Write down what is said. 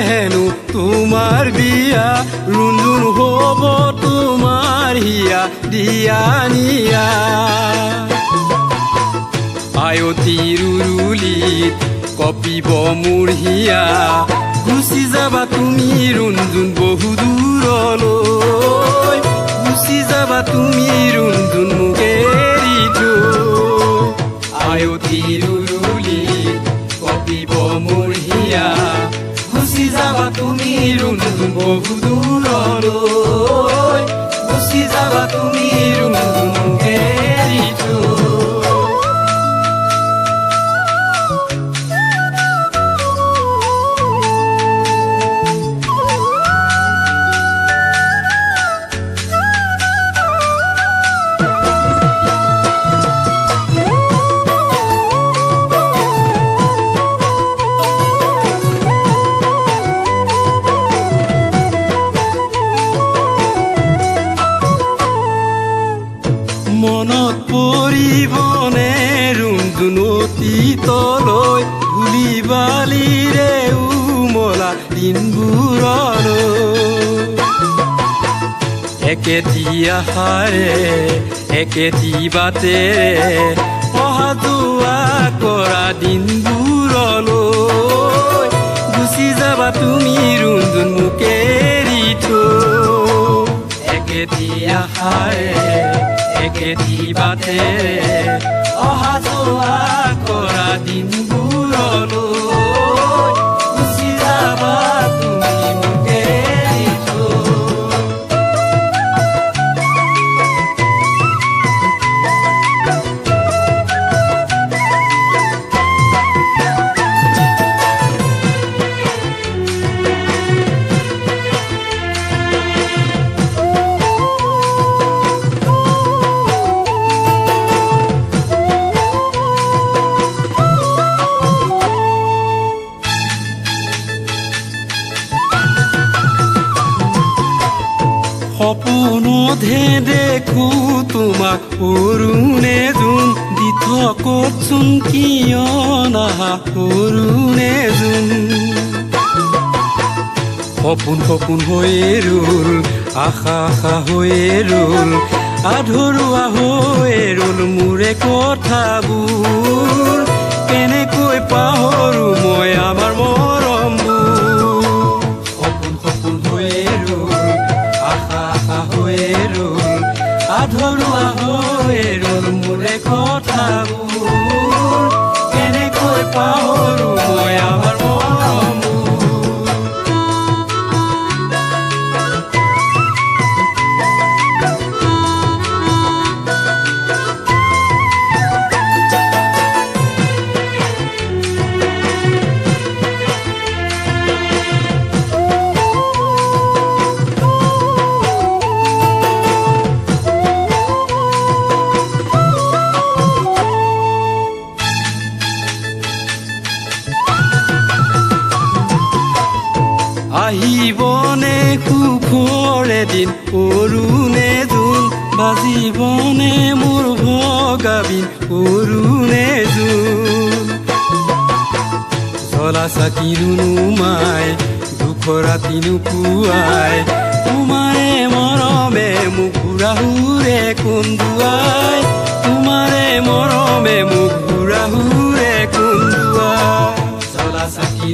হেনো তোমাৰ বিয়া ৰুণজুণ হ'ব তোমাৰ হিয়া দিয়া নিয়া আয়তী ৰুৰুলিত কপিব মোৰ হিয়া গুচি যাবা তুমি ৰুণজুণ বহু দূৰলৈ গুচি যাবা তুমি ৰুণজুণ মোক এৰি থৈ আয়তী ৰুৰুলিত কপিব মোৰ হিয়া গুচি যাবা তুমি ৰুণজুণ বহু দূৰলৈ গুচি যাবা তুমি ৰুণজুণ মোক এৰি থৈ মনত পৰিবনে ৰুণজুণ অতীতলৈ ধূলি বালিৰে উমলা দিনবোৰলৈ একেটি আশাৰে একেটি বাটেৰে অহা যোৱা কৰা দিনবোৰলৈ গুচি যাবা তুমি ৰুণজুণ মোক এৰি থৈ একেটি আশাৰে একেটি বাটেৰে অহা যোৱা কৰা দিনবোৰলৈ গুচি যাবা তুমি মোক এৰি থৈ সপোনতহে দেখো তোমাক অৰুণে জোন দি থকতচোন কিয় নাহা অৰুণে জোন সপোন সপোন হৈয়ে ৰ'ল আশা আশা হৈয়ে ৰ'ল আধৰুৱা হৈয়ে ৰ'ল মোৰে কথাবোৰ কেনেকৈ পাহৰো মই আমাৰ মৰমবোৰ সপোন সপোন হৈয়ে ৰ'ল আশা আশা হৈয়ে ৰ'ল আধৰুৱা হৈয়ে ৰ'ল মোৰে কথাবোৰ কেনেকৈ পাহৰো মই আমাৰ মৰমবোৰ আহিবনে সুখৰ এদিন অৰুণে জোন বাজিবনে মোৰ ভগাবিন অৰুণে জোন জ্বলা চাকি নুমাই দুখৰ ৰাতি নুপুৱাই তোমাৰে মৰমে মোক ঘূৰাহুৰে কন্দুৱাই তোমাৰে মৰমে মোক ঘূৰাহুৰে কন্দুৱাই জ্বলা চাকি